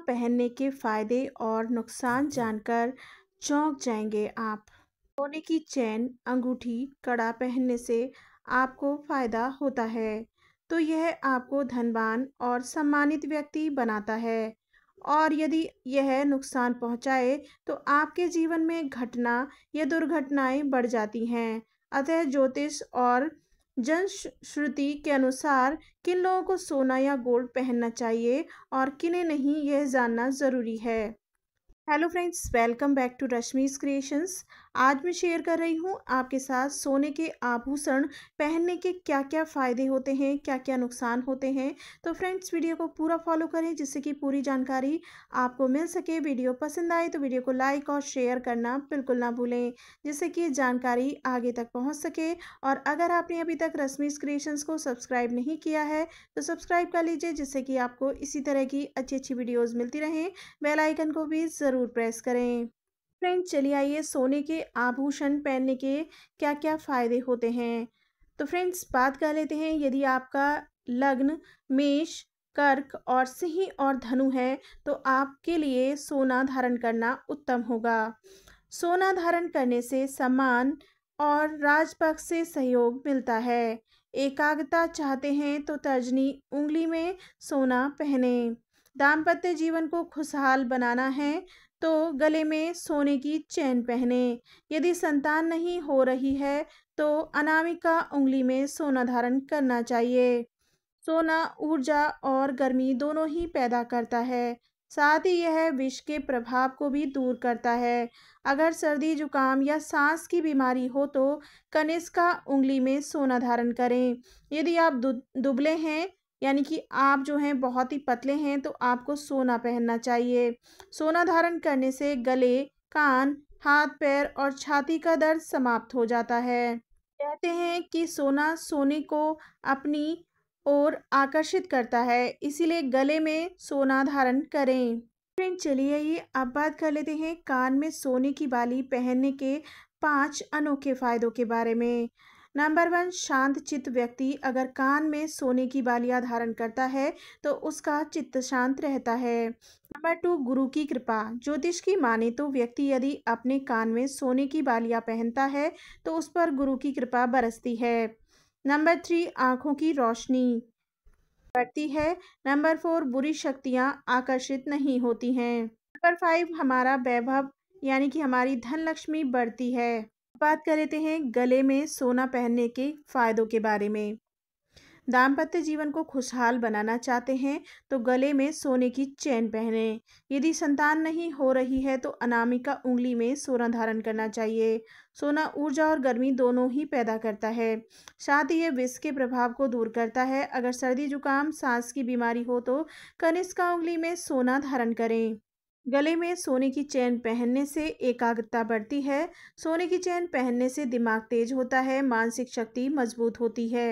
पहनने के फायदे और नुकसान जानकर चौंक जाएंगे आप। सोने की चेन, अंगूठी, कड़ा पहनने से आपको फायदा होता है, तो यह आपको धनवान और सम्मानित व्यक्ति बनाता है। और यदि यह नुकसान पहुंचाए तो आपके जीवन में घटना या दुर्घटनाएं बढ़ जाती हैं। अतः ज्योतिष और जनश्रुति के अनुसार किन लोगों को सोना या गोल्ड पहनना चाहिए और किन्हें नहीं, यह जानना ज़रूरी है। Hello friends, welcome back to Rashmi's creations. आज मैं शेयर कर रही हूँ आपके साथ सोने के आभूषण पहनने के क्या क्या फ़ायदे होते हैं, क्या क्या नुकसान होते हैं। तो फ्रेंड्स, वीडियो को पूरा फॉलो करें जिससे कि पूरी जानकारी आपको मिल सके। वीडियो पसंद आए तो वीडियो को लाइक और शेयर करना बिल्कुल ना भूलें, जिससे कि जानकारी आगे तक पहुँच सके। और अगर आपने अभी तक रश्मिस क्रिएशंस को सब्सक्राइब नहीं किया है तो सब्सक्राइब कर लीजिए, जिससे कि आपको इसी तरह की अच्छी अच्छी वीडियोज़ मिलती रहें। बेल आइकन को भी ज़रूर प्रेस करें। फ्रेंड्स, चलिए आइए सोने के आभूषण पहनने के क्या क्या फ़ायदे होते हैं। तो फ्रेंड्स, बात कर लेते हैं। यदि आपका लग्न मेष, कर्क और सिंह और धनु है तो आपके लिए सोना धारण करना उत्तम होगा। सोना धारण करने से सम्मान और राजपक्ष से सहयोग मिलता है। एकाग्रता चाहते हैं तो तर्जनी उंगली में सोना पहने। दाम्पत्य जीवन को खुशहाल बनाना है तो गले में सोने की चेन पहने। यदि संतान नहीं हो रही है तो अनामिका उंगली में सोना धारण करना चाहिए। सोना ऊर्जा और गर्मी दोनों ही पैदा करता है, साथ ही यह विष के प्रभाव को भी दूर करता है। अगर सर्दी जुकाम या सांस की बीमारी हो तो कनिष्का उंगली में सोना धारण करें। यदि आप दुबले हैं, यानी कि आप जो हैं बहुत ही पतले हैं, तो आपको सोना पहनना चाहिए। सोना धारण करने से गले, कान, हाथ पैर और छाती का दर्द समाप्त हो जाता है। कहते हैं कि सोना सोने को अपनी और आकर्षित करता है, इसीलिए गले में सोना धारण करें। फ्रेंड, चलिए ये अब बात कर लेते हैं कान में सोने की बाली पहनने के 5 अनोखे फायदों के बारे में। नंबर 1, शांत चित्त व्यक्ति अगर कान में सोने की बालियां धारण करता है तो उसका चित्त शांत रहता है। नंबर 2, गुरु की कृपा। ज्योतिष की माने तो व्यक्ति यदि अपने कान में सोने की बालियां पहनता है तो उस पर गुरु की कृपा बरसती है। नंबर 3, आँखों की रोशनी बढ़ती है। नंबर 4, बुरी शक्तियाँ आकर्षित नहीं होती हैं। नंबर 5, हमारा वैभव यानी कि हमारी धन लक्ष्मी बढ़ती है। बात कर लेते हैं गले में सोना पहनने के फायदों के बारे में। दाम्पत्य जीवन को खुशहाल बनाना चाहते हैं तो गले में सोने की चेन पहनें। यदि संतान नहीं हो रही है तो अनामिका उंगली में सोना धारण करना चाहिए। सोना ऊर्जा और गर्मी दोनों ही पैदा करता है, साथ ही ये विष के प्रभाव को दूर करता है। अगर सर्दी जुकाम सांस की बीमारी हो तो कनिष्का उंगली में सोना धारण करें। गले में सोने की चेन पहनने से एकाग्रता बढ़ती है। सोने की चेन पहनने से दिमाग तेज होता है, मानसिक शक्ति मजबूत होती है।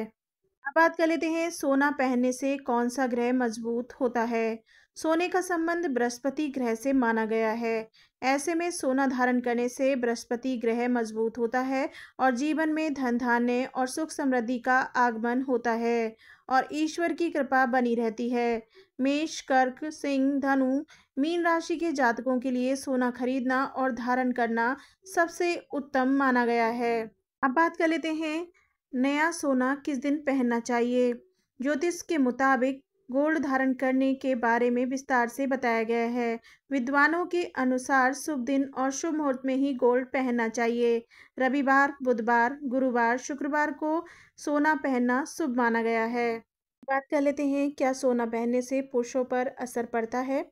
अब बात कर लेते हैं सोना पहनने से कौन सा ग्रह मजबूत होता है। सोने का संबंध बृहस्पति ग्रह से माना गया है। ऐसे में सोना धारण करने से बृहस्पति ग्रह मजबूत होता है और जीवन में धन धान्य और सुख समृद्धि का आगमन होता है और ईश्वर की कृपा बनी रहती है। मेष, कर्क, सिंह, धनु, मीन राशि के जातकों के लिए सोना खरीदना और धारण करना सबसे उत्तम माना गया है। अब बात कर लेते हैं नया सोना किस दिन पहनना चाहिए। ज्योतिष के मुताबिक गोल्ड धारण करने के बारे में विस्तार से बताया गया है। विद्वानों के अनुसार शुभ दिन और शुभ मुहूर्त में ही गोल्ड पहनना चाहिए। रविवार, बुधवार, गुरुवार, शुक्रवार को सोना पहनना शुभ माना गया है। बात कर लेते हैं क्या सोना पहनने से पुरुषों पर असर पड़ता है।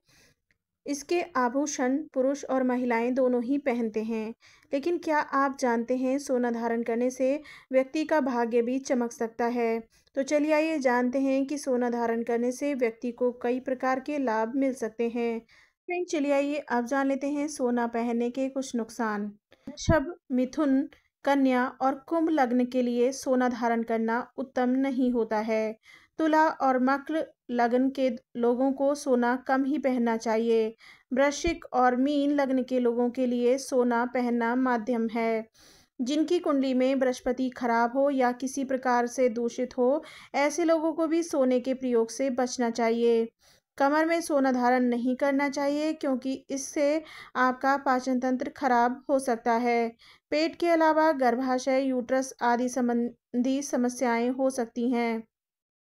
इसके आभूषण पुरुष और महिलाएं दोनों ही पहनते हैं, लेकिन क्या आप जानते हैं सोना धारण करने से व्यक्ति का भाग्य भी चमक सकता है। तो चलिए आइए जानते हैं कि सोना धारण करने से व्यक्ति को कई प्रकार के लाभ मिल सकते हैं। फ्रेंड, चलिए आइए अब जान लेते हैं सोना पहनने के कुछ नुकसान। वृषभ, मिथुन, कन्या और कुंभ लग्न के लिए सोना धारण करना उत्तम नहीं होता है। तुला और मकर लग्न के लोगों को सोना कम ही पहनना चाहिए। वृश्चिक और मीन लग्न के लोगों के लिए सोना पहनना माध्यम है। जिनकी कुंडली में बृहस्पति खराब हो या किसी प्रकार से दूषित हो, ऐसे लोगों को भी सोने के प्रयोग से बचना चाहिए। कमर में सोना धारण नहीं करना चाहिए क्योंकि इससे आपका पाचन तंत्र खराब हो सकता है। पेट के अलावा गर्भाशय, यूट्रस आदि संबंधी समस्याएं हो सकती हैं।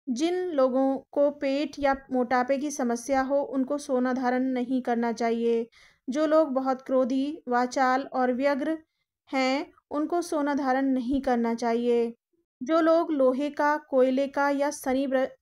जिन लोगों को पेट या मोटापे की समस्या हो, उनको सोना धारण नहीं करना चाहिए। जो लोग बहुत क्रोधी, वाचाल और व्यग्र हैं, उनको सोना धारण नहीं करना चाहिए। जो लोग लोहे का, कोयले का या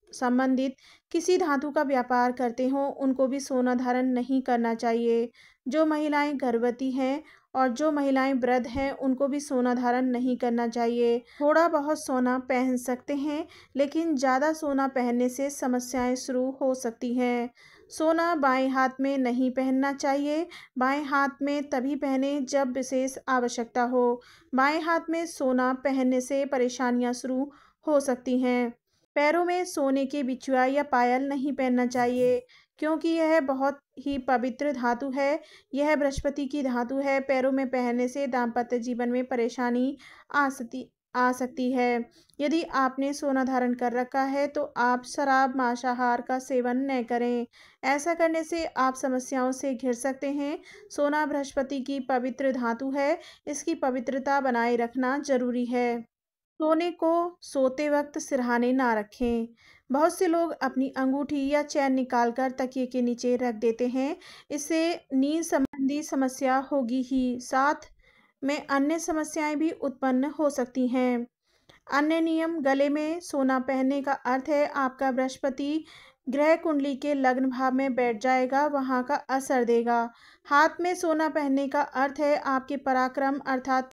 संबंधित किसी धातु का व्यापार करते हों, उनको भी सोना धारण नहीं करना चाहिए। जो महिलाएं गर्भवती हैं और जो महिलाएं वृद्ध हैं, उनको भी सोना धारण नहीं करना चाहिए। थोड़ा बहुत सोना पहन सकते हैं, लेकिन ज़्यादा सोना पहनने से समस्याएं शुरू हो सकती हैं। सोना बाएं हाथ में नहीं पहनना चाहिए। बाएं हाथ में तभी पहने जब विशेष आवश्यकता हो। बाएं हाथ में सोना पहनने से परेशानियां शुरू हो सकती हैं। पैरों में सोने के बिछुआ या पायल नहीं पहनना चाहिए क्योंकि यह बहुत ही पवित्र धातु है। यह बृहस्पति की धातु है। पैरों में पहनने से दाम्पत्य जीवन में परेशानी आ सकती है। यदि आपने सोना धारण कर रखा है तो आप शराब, मांसाहार का सेवन न करें। ऐसा करने से आप समस्याओं से घिर सकते हैं। सोना बृहस्पति की पवित्र धातु है। इसकी पवित्रता बनाए रखना जरूरी है। सोने को सोते वक्त सिरहाने ना रखें। बहुत से लोग अपनी अंगूठी या चैन निकालकर तकिए के नीचे रख देते हैं। इससे नींद संबंधी समस्या होगी ही, साथ में अन्य समस्याएं भी उत्पन्न हो सकती हैं। अन्य नियम: गले में सोना पहनने का अर्थ है आपका बृहस्पति ग्रह कुंडली के लग्न भाव में बैठ जाएगा, वहां का असर देगा। हाथ में सोना पहनने का अर्थ है आपके पराक्रम अर्थात